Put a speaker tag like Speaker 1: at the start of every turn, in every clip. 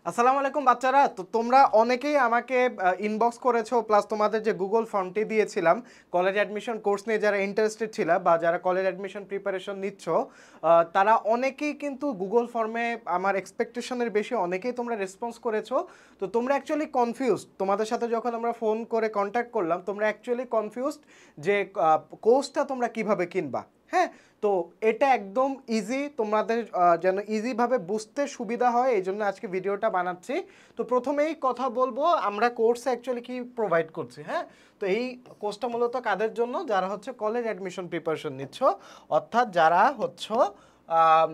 Speaker 1: আসসালামু আলাইকুম বাচ্চারা। তো তোমরা অনেকেই আমাকে ইনবক্স করেছো, প্লাস তোমাদের যে গুগল ফর্মটি দিয়েছিলাম কলেজ অ্যাডমিশন কোর্স নিয়ে যারা ইন্টারেস্টেড ছিল বা যারা কলেজ অ্যাডমিশন প্রিপারেশন নিচ্ছ, তারা অনেকেই কিন্তু গুগল ফর্মে আমার এক্সপেকটেশনের বেশি অনেকেই তোমরা রেসপন্স করেছো। তো তোমরা অ্যাকচুয়ালি কনফিউজড, তোমাদের সাথে যখন আমরা ফোন করে কন্ট্যাক্ট করলাম তোমরা অ্যাকচুয়ালি কনফিউজড যে কোর্সটা তোমরা কিভাবে কিনবা। হ্যাঁ, তো এটা একদম ইজি, তোমাদের যেন ইজিভাবে বুঝতে সুবিধা হয় এই জন্য আজকে ভিডিওটা বানাচ্ছি। তো প্রথমেই কথা বলবো আমরা কোর্স অ্যাকচুয়ালি কি প্রোভাইড করছি। হ্যাঁ, তো এই কোর্সটা মূলত কাদের জন্য, যারা হচ্ছে কলেজ অ্যাডমিশন প্রিপারেশন নিচ্ছ, অর্থাৎ যারা হচ্ছে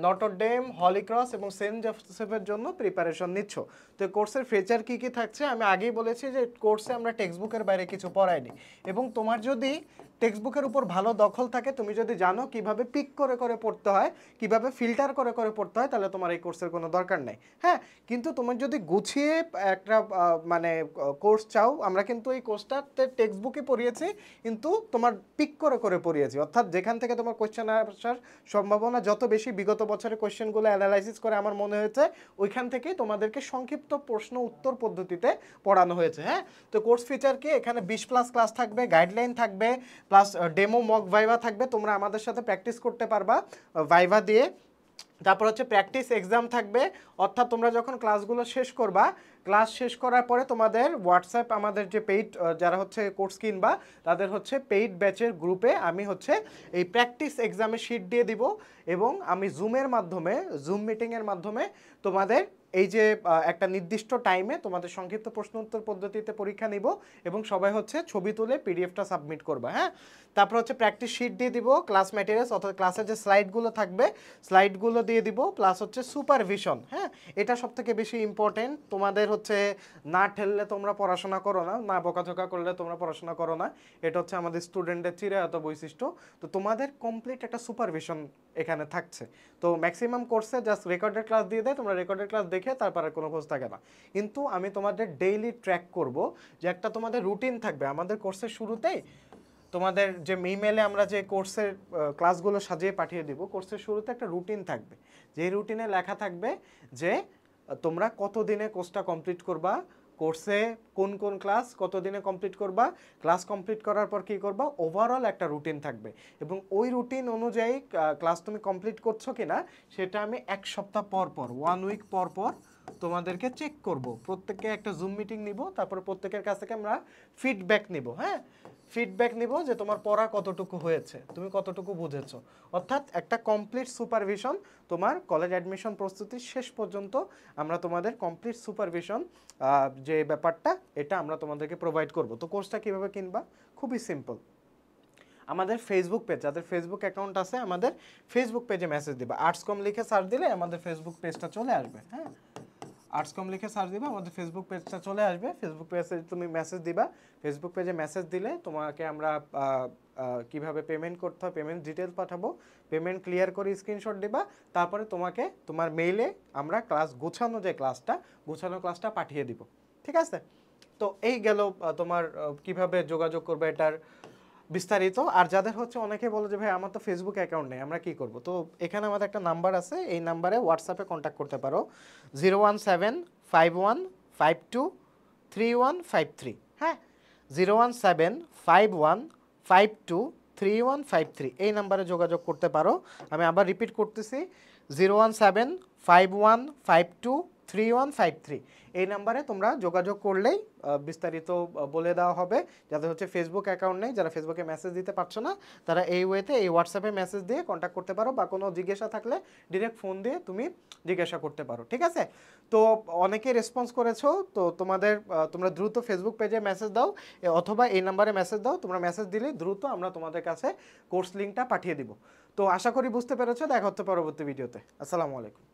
Speaker 1: নটর ডেম, হলি ক্রস এবং সেন্ট জোসেফের জন্য প্রিপারেশন নিচ্ছ। তো কোর্সের ফিচার কি কি থাকছে আমি আগেই বলেছি যে কোর্সে আমরা টেক্সট বুকের বাইরে কিছু পড়াইনি, এবং তোমার যদি টেক্সট বুকের উপর ভালো দখল থাকে, তুমি যদি জানো কিভাবে পিক করে করে পড়তে হয়, কিভাবে ফিল্টার করে করে পড়তে হয়, তাহলে তোমার এই কোর্সের কোনো দরকার নেই। হ্যাঁ, কিন্তু তোমার যদি গুছিয়ে একটা মানে কোর্স চাও, আমরা কিন্তু এই কোর্সটাতে টেক্সট বুকে পড়িয়েছি, কিন্তু তোমার পিক করে করে পড়িয়েছি, অর্থাৎ যেখান থেকে তোমার কোয়েশ্চেন আসার সম্ভাবনা যত বেশি, বিগত বছরের কোয়েশ্চেনগুলো অ্যানালাইসিস করে আমার মনে হয়েছে ওইখান থেকেই তোমাদেরকে সংক্ষিপ্ত প্রশ্ন উত্তর পদ্ধতিতে পড়ানো হয়েছে। হ্যাঁ, তো কোর্স ফিচার কি, এখানে 20+ ক্লাস থাকবে, গাইডলাইন থাকবে, প্লাস ডেমো মক ভাইভা থাকবে, তোমরা আমাদের সাথে প্র্যাকটিস করতে পারবা ভাইভা দিয়ে। তারপর হচ্ছে প্র্যাকটিস এক্সাম থাকবে, অর্থাৎ তোমরা যখন ক্লাসগুলো শেষ করবা, ক্লাস শেষ করার পরে তোমাদের হোয়াটসঅ্যাপ আমাদের যে পেইড যারা হচ্ছে কোর্স কিনবা তাদের হচ্ছে পেইড ব্যাচের গ্রুপে আমি হচ্ছে এই প্র্যাকটিস এক্সামের শিট দিয়ে দিব, এবং আমি জুমের মাধ্যমে, জুম মিটিংয়ের মাধ্যমে তোমাদের এই যে একটা নির্দিষ্ট টাইমে তোমাদের সংক্ষিপ্ত প্রশ্ন উত্তর পদ্ধতিতে পরীক্ষা নিব, এবং সবাই হচ্ছে ছবি তুলে পিডিএফটা সাবমিট করবা। হ্যাঁ, তারপর হচ্ছে প্র্যাকটিস শিট দিয়ে দিব, ক্লাস ম্যাটেরিয়ালস অর্থাৎ ক্লাসের যে স্লাইডগুলো থাকবে স্লাইডগুলো দিয়ে দিব, প্লাস হচ্ছে সুপারভিশন। হ্যাঁ, এটা সবথেকে বেশি ইম্পর্টেন্ট। তোমাদের হচ্ছে না ঠেললে তোমরা পড়াশোনা করো না, না বকাঝকা করলে তোমরা পড়াশোনা করো না, এটা হচ্ছে আমাদের স্টুডেন্টের চিরায়ত বৈশিষ্ট্য। তো তোমাদের কমপ্লিট একটা সুপারভিশন এখানে থাকছে। তো ম্যাক্সিমাম কোর্সে জাস্ট রেকর্ডেড ক্লাস দিয়ে দেয়, তোমরা রেকর্ডেড ক্লাস দেখে তারপর আর কোনো খোঁজ থাকে না, কিন্তু আমি তোমাদের ডেইলি ট্র্যাক করব, যে একটা তোমাদের রুটিন থাকবে আমাদের কোর্সের শুরুতেই। তোমাদের যে ইমেলে আমরা যে কোর্সের ক্লাসগুলো সাজিয়ে পাঠিয়ে দিব, কোর্সের শুরুতে একটা রুটিন থাকবে, যে রুটিনে লেখা থাকবে যে তোমরা কত দিনে কোর্সটা কমপ্লিট করবা, কোর্সে কোন কোন ক্লাস কত দিনে কমপ্লিট করবা, ক্লাস কমপ্লিট করার পর কী করবা, ওভারঅল একটা রুটিন থাকবে, এবং ওই রুটিন অনুযায়ী ক্লাস তুমি কমপ্লিট করছো কিনা সেটা আমি 1 সপ্তাহ পর পর, 1 উইক পর পর তোমাদেরকে চেক করব। প্রত্যেককে একটা জুম মিটিং নিব, তারপর প্রত্যেকের কাছ থেকে আমরা ফিডব্যাক নিব। হ্যাঁ, ফিডব্যাক নিব যে তোমার পড়া কতটুকু হয়েছে, তুমি কতটুকু বুঝেছো, অর্থাৎ একটা কমপ্লিট সুপারভিশন তোমার কলেজ অ্যাডমিশন প্রস্তুতির শেষ পর্যন্ত আমরা তোমাদের কমপ্লিট সুপারভিশন যে ব্যাপারটা এটা আমরা তোমাদেরকে প্রোভাইড করব। তো কোর্সটা কীভাবে কিনবা, খুবই সিম্পল। আমাদের ফেসবুক পেজ, যাদের ফেসবুক অ্যাকাউন্ট আছে আমাদের ফেসবুক পেজে মেসেজ দিবা, আর্টসকম লিখে সার্চ দিলে আমাদের ফেসবুক পেজটা চলে আসবে। হ্যাঁ, আর্টসকম লিখে সার্চ দিবা, আমাদের ফেসবুক পেজটা চলে আসবে। ফেসবুক পেজে তুমি মেসেজ দিবা, ফেসবুক পেজে মেসেজ দিলে তোমাকে আমরা কিভাবে পেমেন্ট করতে হয় পেমেন্ট ডিটেলস পাঠাবো, পেমেন্ট ক্লিয়ার করে স্ক্রিনশট দিবা, তারপরে তোমাকে তোমার মেইলে আমরা ক্লাস গোছানো যে ক্লাসটা, গোছানো ক্লাসটা পাঠিয়ে দিব। ঠিক আছে, তো এই গেল তোমার কিভাবে যোগাযোগ করবে এটার বিস্তারিত। আর যাদের হচ্ছে অনেকে বলে যে ভাই আমার তো ফেসবুক অ্যাকাউন্ট নেই, আমরা কি করব, তো এখানে আমাদের একটা নাম্বার আছে, এই নাম্বারে হোয়াটসঅ্যাপে কন্ট্যাক্ট করতে পারো 01751523153। হ্যাঁ, 01751523153 এই নাম্বারে যোগাযোগ করতে পারো। আমি আবার রিপিট করতেছি, 01751523153 এই নাম্বারে তোমরা যোগাযোগ করলেই বিস্তারিত বলে দেওয়া হবে। যাদের হচ্ছে ফেসবুক অ্যাকাউন্ট নেই, যারা ফেসবুকে মেসেজ দিতে পারছো না, তারা এই ওয়েতে এই হোয়াটসঅ্যাপে মেসেজ দিয়ে কন্ট্যাক্ট করতে পারো, বা কোনো জিজ্ঞাসা থাকলে ডিরেক্ট ফোন দিয়ে তুমি জিজ্ঞাসা করতে পারো। ঠিক আছে, তো অনেকেই রেসপন্স করেছো, তো তোমরা দ্রুত ফেসবুক পেজে মেসেজ দাও, অথবা এই নাম্বারে মেসেজ দাও, তোমরা মেসেজ দিলেই দ্রুত আমরা তোমাদের কাছে কোর্স লিঙ্কটা পাঠিয়ে দিব। তো আশা করি বুঝতে পেরেছো, দেখা হচ্ছে পরবর্তী ভিডিওতে। আসসালামু আলাইকুম।